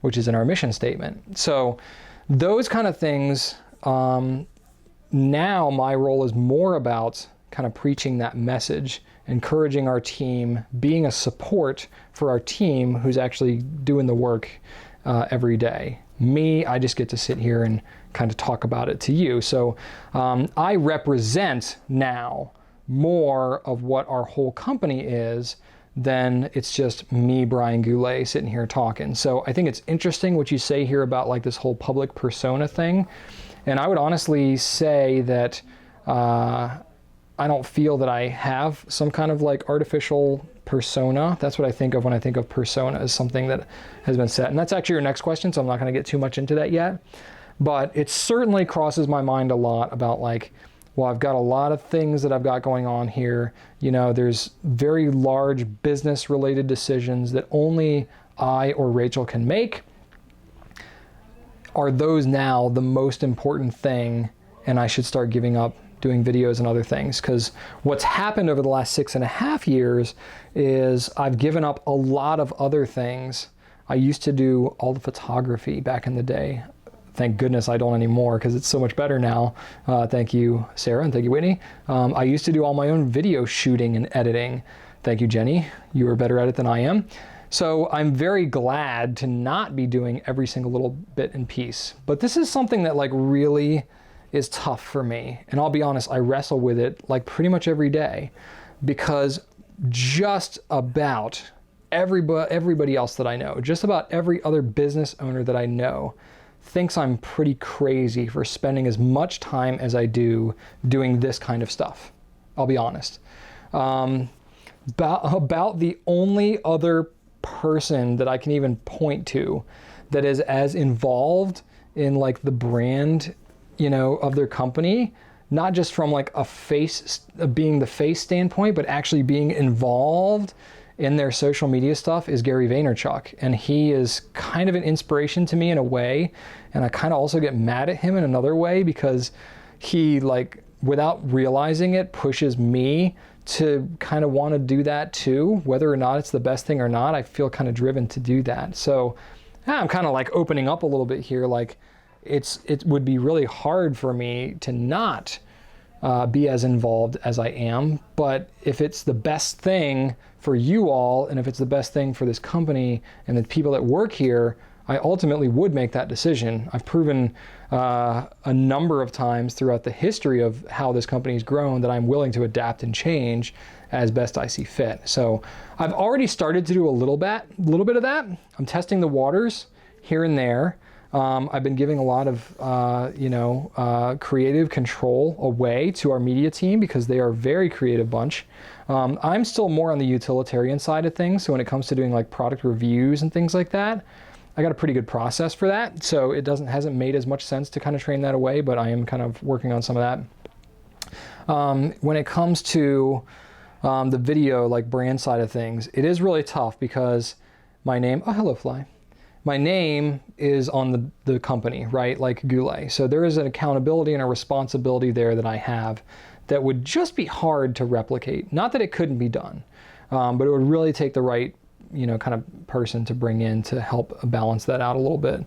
which is in our mission statement. So those kind of things, now my role is more about kind of preaching that message, encouraging our team, being a support for our team who's actually doing the work every day. Me, I just get to sit here and kind of talk about it to you. So I represent now more of what our whole company is than it's just me, Brian Goulet, sitting here talking. So I think it's interesting what you say here about like this whole public persona thing. And I would honestly say that I don't feel that I have some kind of like artificial persona. That's what I think of when I think of persona, as something that has been set. And that's actually your next question, so I'm not going to get too much into that yet. But it certainly crosses my mind a lot about like, well, I've got a lot of things that I've got going on here. You know, there's very large business related decisions that only I or Rachel can make. Are those now the most important thing, and I should start giving up doing videos and other things? Because what's happened over the last 6.5 years is I've given up a lot of other things. I used to do all the photography back in the day. Thank goodness I don't anymore, because it's so much better now. Thank you, Sarah, and thank you, Whitney. I used to do all my own video shooting and editing. Thank you, Jenny. You are better at it than I am. So I'm very glad to not be doing every single little bit and piece. But this is something that like really is tough for me. And I'll be honest, I wrestle with it like pretty much every day, because just about everybody else that I know, just about every other business owner that I know, thinks I'm pretty crazy for spending as much time as I do doing this kind of stuff. I'll be honest. About the only other person that I can even point to that is as involved in like the brand, you know, of their company, not just from like a being the face standpoint, but actually being involved in their social media stuff, is Gary Vaynerchuk. And he is kind of an inspiration to me in a way. And I kind of also get mad at him in another way, because he, like, without realizing it, pushes me to kind of want to do that too. Whether or not it's the best thing or not, I feel kind of driven to do that. So I'm kind of like opening up a little bit here. Like it would be really hard for me to not be as involved as I am. But if it's the best thing for you all, and if it's the best thing for this company and the people that work here, I ultimately would make that decision. I've proven a number of times throughout the history of how this company's grown that I'm willing to adapt and change as best I see fit. So I've already started to do a little bit of that. I'm testing the waters here and there. I've been giving a lot of creative control away to our media team, because they are a very creative bunch. I'm still more on the utilitarian side of things. So when it comes to doing like product reviews and things like that, I got a pretty good process for that. So it hasn't made as much sense to kind of train that away, but I am kind of working on some of that. When it comes to the video, like brand side of things, it is really tough, because my name, oh, hello, Fly. My name is on the company, right? Like Goulet. So there is an accountability and a responsibility there that I have that would just be hard to replicate. Not that it couldn't be done, but it would really take the right, kind of person to bring in to help balance that out a little bit.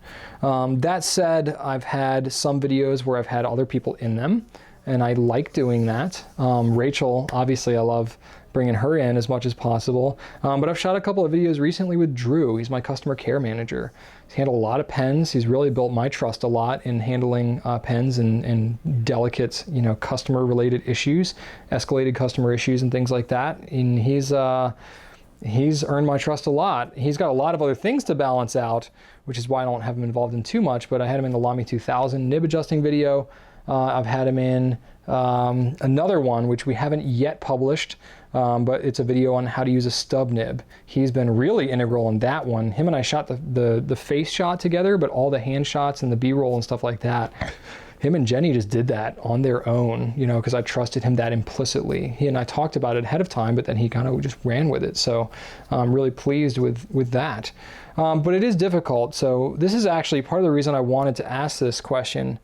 That said, I've had some videos where I've had other people in them, and I like doing that. Rachel, obviously I love bringing her in as much as possible. But I've shot a couple of videos recently with Drew. He's my customer care manager. He's handled a lot of pens. He's really built my trust a lot in handling pens and delicate, customer related issues, escalated customer issues and things like that. And he's earned my trust a lot. He's got a lot of other things to balance out, which is why I don't have him involved in too much, but I had him in the Lamy 2000 nib adjusting video. I've had him in another one, which we haven't yet published, but it's a video on how to use a stub nib. He's been really integral in that one. Him and I shot the face shot together, but all the hand shots and the B-roll and stuff like that, him and Jenny just did that on their own, because I trusted him that implicitly. He and I talked about it ahead of time, but then he kind of just ran with it. So I'm really pleased with that. But it is difficult. So this is actually part of the reason I wanted to ask this question,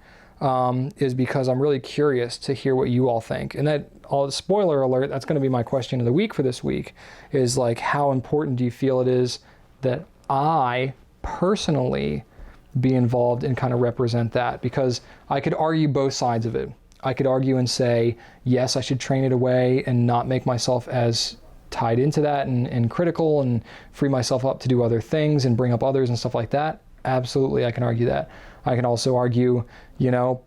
is because I'm really curious to hear what you all think. And that, spoiler alert, that's going to be my question of the week for this week, is like, how important do you feel it is that I personally be involved and kind of represent that? Because I could argue both sides of it. I could argue and say, yes, I should train it away and not make myself as tied into that and critical and free myself up to do other things and bring up others and stuff like that. Absolutely, I can argue that. I can also argue, you know,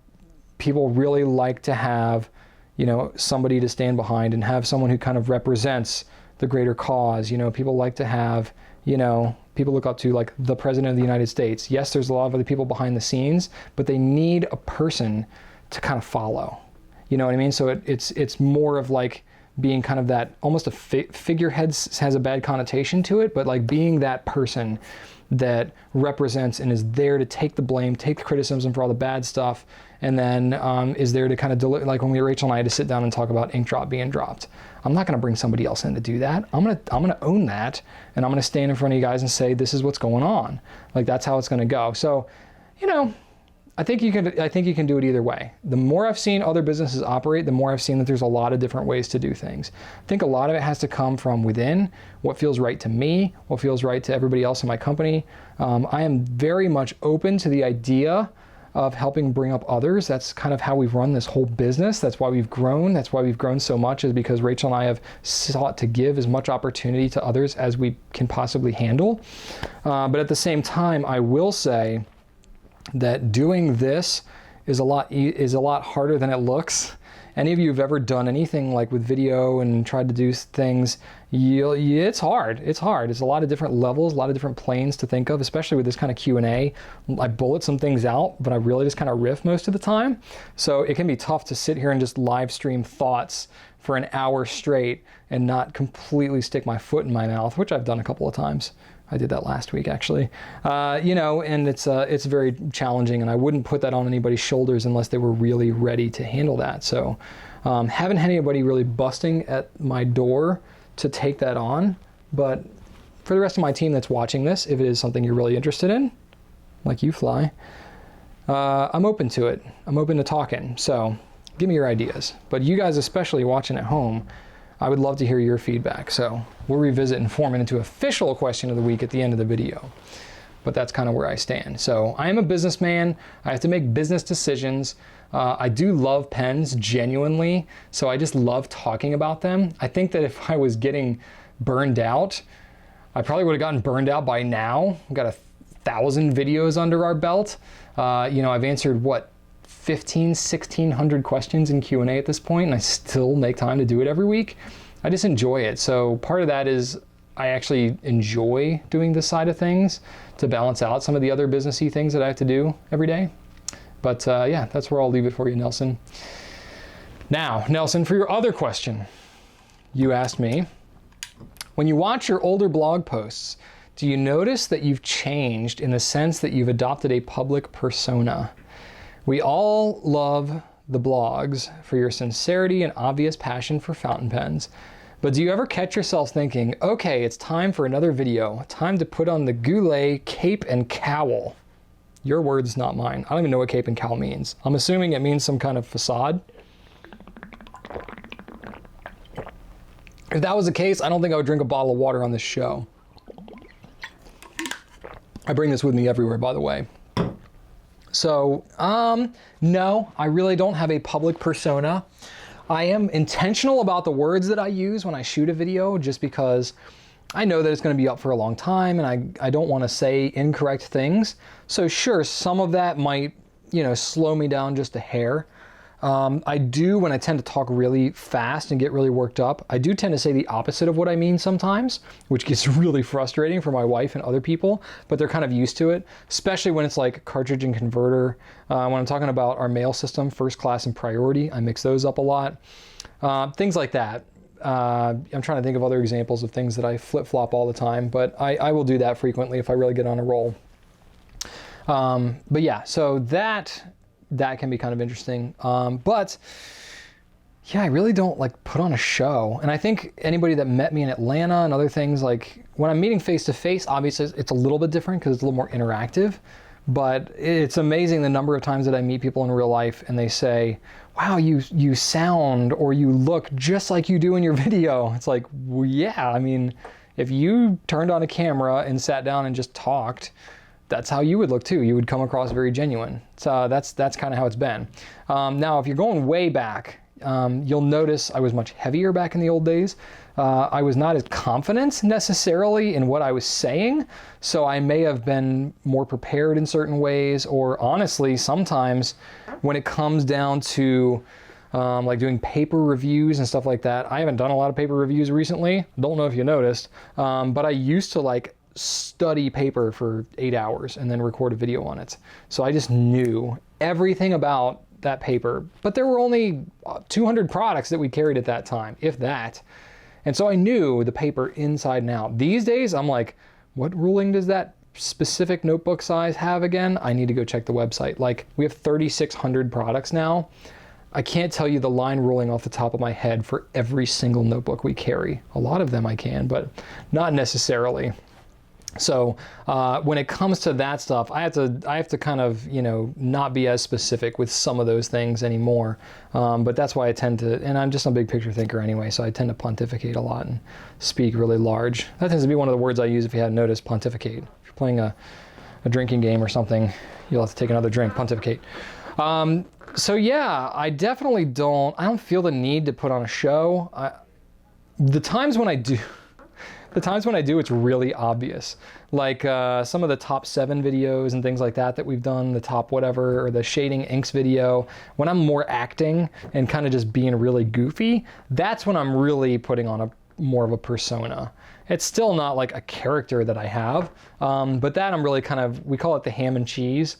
people really like to have, you know, somebody to stand behind and have someone who kind of represents the greater cause. You know, people like to have, you know, people look up to like the President of the United States. Yes, there's a lot of other people behind the scenes, but they need a person to kind of follow. You know what I mean? So it's more of like being kind of that, almost a figurehead has a bad connotation to it, but like being that person that represents and is there to take the blame, take the criticism for all the bad stuff, and then is there to kind of deliver, like when Rachel and I had to sit down and talk about ink drop being dropped. I'm not gonna bring somebody else in to do that. I'm gonna own that, and I'm gonna stand in front of you guys and say, this is what's going on. Like, that's how it's gonna go. So, you know, I think you can do it either way. The more I've seen other businesses operate, the more I've seen that there's a lot of different ways to do things. I think a lot of it has to come from within, what feels right to me, what feels right to everybody else in my company. I am very much open to the idea of helping bring up others. That's kind of how we've run this whole business. That's why we've grown. That's why we've grown so much, is because Rachel and I have sought to give as much opportunity to others as we can possibly handle. But at the same time, I will say that doing this is a lot harder than it looks. Any of you who've ever done anything like with video and tried to do things, it's hard. It's hard. It's a lot of different levels, a lot of different planes to think of, especially with this kind of Q&A. I bullet some things out, but I really just kind of riff most of the time. So it can be tough to sit here and just live stream thoughts for an hour straight and not completely stick my foot in my mouth, which I've done a couple of times. I did that last week, actually. You know, and it's very challenging, and I wouldn't put that on anybody's shoulders unless they were really ready to handle that. So haven't had anybody really busting at my door to take that on. But for the rest of my team that's watching this, if it is something you're really interested in, like you fly, I'm open to it. I'm open to talking. So give me your ideas. But you guys, especially watching at home, I would love to hear your feedback. So we'll revisit and form it into official question of the week at the end of the video. But that's kind of where I stand. So I am a businessman. I have to make business decisions. I do love pens, genuinely. So I just love talking about them. I think that if I was getting burned out, I probably would have gotten burned out by now. We've got 1,000 videos under our belt. You know, I've answered, what, 1,600 questions in Q&A at this point, and I still make time to do it every week. I just enjoy it. So part of that is I actually enjoy doing this side of things to balance out some of the other businessy things that I have to do every day. But yeah, that's where I'll leave it for you, Nelson. Now, Nelson, for your other question, you asked me, when you watch your older blog posts, do you notice that you've changed in the sense that you've adopted a public persona? We all love the blogs for your sincerity and obvious passion for fountain pens. But do you ever catch yourself thinking, okay, it's time for another video, time to put on the Goulet cape and cowl? Your words, not mine. I don't even know what cape and cowl means. I'm assuming it means some kind of facade. If that was the case, I don't think I would drink a bottle of water on this show. I bring this with me everywhere, by the way. So, no, I really don't have a public persona. I am intentional about the words that I use when I shoot a video, just because I know that it's going to be up for a long time, and I don't want to say incorrect things. So sure, some of that might, you know, slow me down just a hair. I do, when I tend to talk really fast and get really worked up, I do tend to say the opposite of what I mean sometimes, which gets really frustrating for my wife and other people, but they're kind of used to it, especially when it's like cartridge and converter. When I'm talking about our mail system, first class and priority, I mix those up a lot. Things like that. I'm trying to think of other examples of things that I flip-flop all the time, but I will do that frequently if I really get on a roll. But yeah, so that can be kind of interesting. But yeah, I really don't like put on a show. And I think anybody that met me in Atlanta and other things, like when I'm meeting face to face, obviously it's a little bit different because it's a little more interactive, but it's amazing the number of times that I meet people in real life and they say, wow, you sound or you look just like you do in your video. It's like, well, yeah, I mean, if you turned on a camera and sat down and just talked, that's how you would look too. You would come across very genuine. So that's kind of how it's been. Now, if you're going way back, You'll notice I was much heavier back in the old days. I was not as confident necessarily in what I was saying, so I may have been more prepared in certain ways, or honestly, sometimes when it comes down to like doing paper reviews and stuff like that. I haven't done a lot of paper reviews recently. Don't know if you noticed, but I used to like study paper for 8 hours and then record a video on it. So I just knew everything about that paper, but there were only 200 products that we carried at that time, if that. And so I knew the paper inside and out. These days, I'm like, what ruling does that specific notebook size have again? I need to go check the website. Like, we have 3,600 products now. I can't tell you the line ruling off the top of my head for every single notebook we carry. A lot of them I can, but not necessarily. So when it comes to that stuff, I have to kind of, you know, not be as specific with some of those things anymore. But that's why I tend to, and I'm just a big picture thinker anyway, so I tend to pontificate a lot and speak really large. That tends to be one of the words I use if you hadn't noticed, pontificate. If you're playing a drinking game or something, you'll have to take another drink, pontificate. So yeah, I definitely I don't feel the need to put on a show. The times when I do, it's really obvious. Like some of the top 7 videos and things like that we've done, the top whatever, or the shading inks video, when I'm more acting and kind of just being really goofy, that's when I'm really putting on more of a persona. It's still not like a character that I have, but that I'm really kind of, we call it the ham and cheese.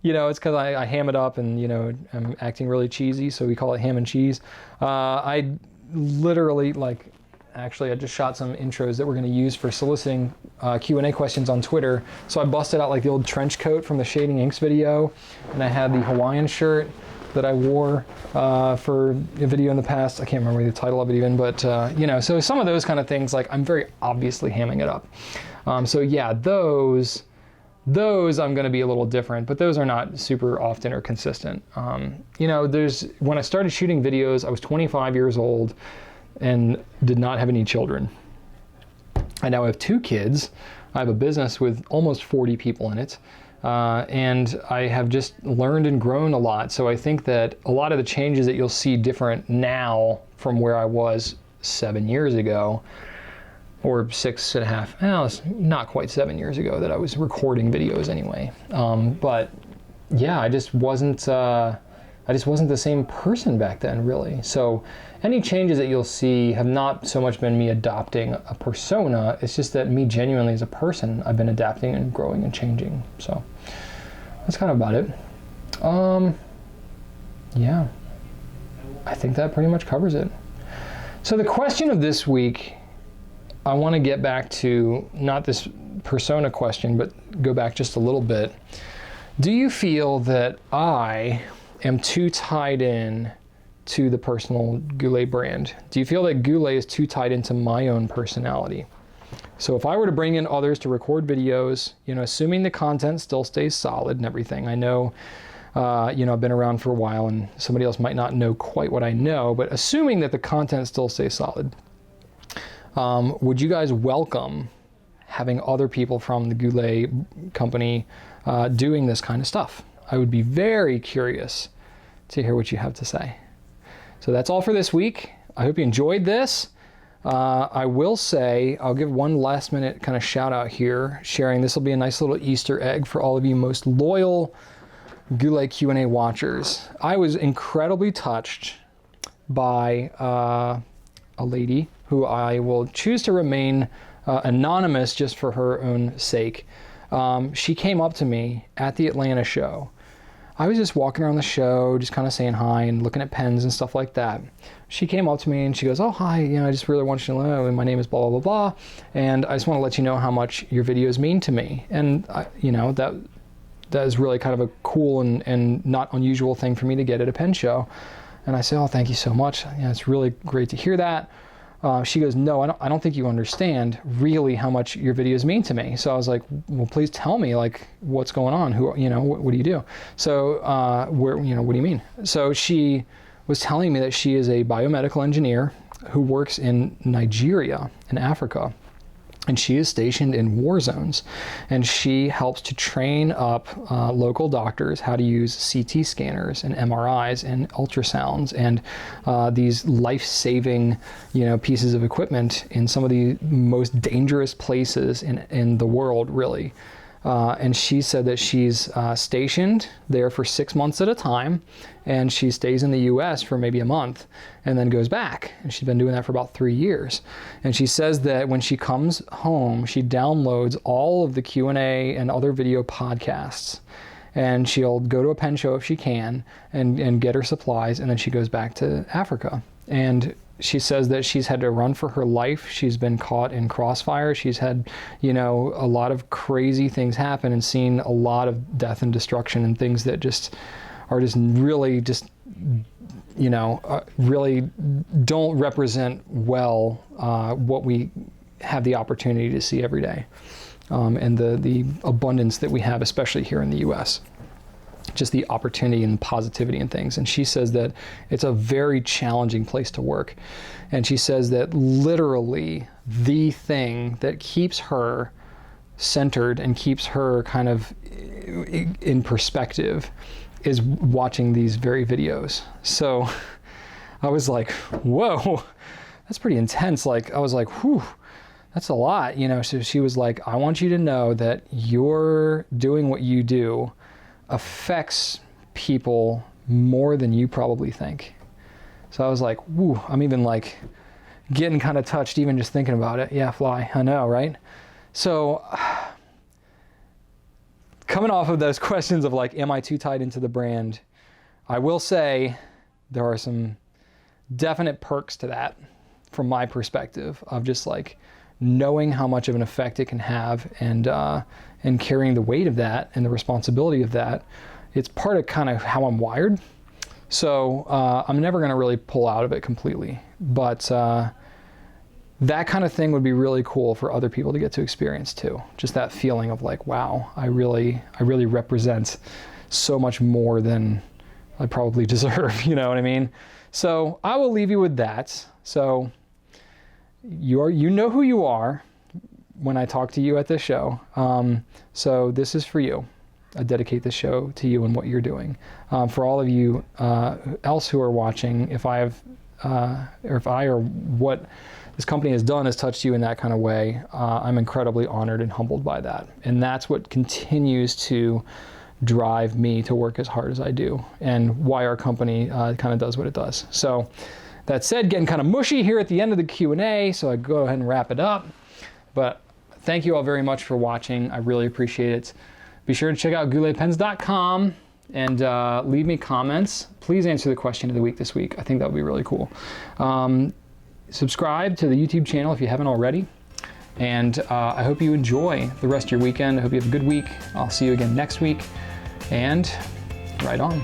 You know, it's because I ham it up and, you know, I'm acting really cheesy, so we call it ham and cheese. I literally, like, actually, I just shot some intros that we're going to use for soliciting Q&A questions on Twitter. So I busted out, like, the old trench coat from the Shading Inks video, and I had the Hawaiian shirt that I wore for a video in the past. I can't remember the title of it even, but, you know, so some of those kind of things, like, I'm very obviously hamming it up. So, yeah, those I'm going to be a little different, but those are not super often or consistent. You know, when I started shooting videos, I was 25 years old and did not have any children. I now have 2 kids. I have a business with almost 40 people in it. And I have just learned and grown a lot. So I think that a lot of the changes that you'll see different now from where I was 7 years ago, or 6.5, well, it's not quite 7 years ago that I was recording videos anyway. But yeah, I just wasn't the same person back then, really. So any changes that you'll see have not so much been me adopting a persona, it's just that me genuinely as a person, I've been adapting and growing and changing. So that's kind of about it. Yeah, I think that pretty much covers it. So the question of this week, I want to get back to not this persona question, but go back just a little bit. Do you feel that I am too tied in to the personal Goulet brand? Do you feel that Goulet is too tied into my own personality? So if I were to bring in others to record videos, you know, assuming the content still stays solid and everything, I know, you know, I've been around for a while and somebody else might not know quite what I know, but assuming that the content still stays solid, would you guys welcome having other people from the Goulet company doing this kind of stuff? I would be very curious to hear what you have to say. So that's all for this week. I hope you enjoyed this. I will say, I'll give one last minute kind of shout out here, sharing this will be a nice little Easter egg for all of you most loyal Goulet Q&A watchers. I was incredibly touched by a lady who I will choose to remain anonymous just for her own sake. She came up to me at the Atlanta show. I was just walking around the show, just kind of saying hi and looking at pens and stuff like that. She came up to me and she goes, "Oh, hi, you know, I just really want you to know my name is blah, blah, blah, blah. And I just want to let you know how much your videos mean to me." And, you know, that is really kind of a cool and not unusual thing for me to get at a pen show. And I said, "Oh, thank you so much. You know, it's really great to hear that." She goes, "No, I don't think you understand really how much your videos mean to me." So I was like, "Well, please tell me, like, what's going on? Who, you know, what do you do?" So, you know, what do you mean? So she was telling me that she is a biomedical engineer who works in Nigeria, in Africa. And she is stationed in war zones, and she helps to train up local doctors how to use CT scanners and MRIs and ultrasounds and these life-saving, pieces of equipment in some of the most dangerous places in the world, really. And she said that she's stationed there for 6 months at a time, and she stays in the US for maybe a month and then goes back. And she's been doing that for about 3 years. And she says that when she comes home, she downloads all of the Q&A and other video podcasts, and she'll go to a pen show if she can and get her supplies, and then she goes back to Africa. And she says that she's had to run for her life. She's been caught in crossfire. She's had, a lot of crazy things happen and seen a lot of death and destruction and things that are really really don't represent well what we have the opportunity to see every day, and the abundance that we have, especially here in the US. Just the opportunity and positivity and things. And she says that it's a very challenging place to work. And she says that literally the thing that keeps her centered and keeps her kind of in perspective is watching these very videos. So I was like, whoa, that's pretty intense. Like, I was like, whew, that's a lot, So she was like, I want you to know that you're doing what you do affects people more than you probably think. So I was like, woo, I'm even like getting kind of touched even just thinking about it. Yeah, fly, I know, right? So coming off of those questions of like, am I too tied into the brand? I will say there are some definite perks to that from my perspective of just like knowing how much of an effect it can have and carrying the weight of that and the responsibility of that. It's part of kind of how I'm wired. So I'm never going to really pull out of it completely. But that kind of thing would be really cool for other people to get to experience too. Just that feeling of like, wow, I really represent so much more than I probably deserve, you know what I mean? So I will leave you with that. So you know who you are when I talk to you at this show. So this is for you. I dedicate this show to you and what you're doing. For all of you else who are watching, if I or what this company has done has touched you in that kind of way, I'm incredibly honored and humbled by that. And that's what continues to drive me to work as hard as I do, and why our company kind of does what it does. So that said, getting kind of mushy here at the end of the Q&A, so I go ahead and wrap it up. But thank you all very much for watching. I really appreciate it. Be sure to check out gouletpens.com and leave me comments. Please answer the question of the week this week. I think that would be really cool. Subscribe to the YouTube channel if you haven't already. And I hope you enjoy the rest of your weekend. I hope you have a good week. I'll see you again next week. And right on.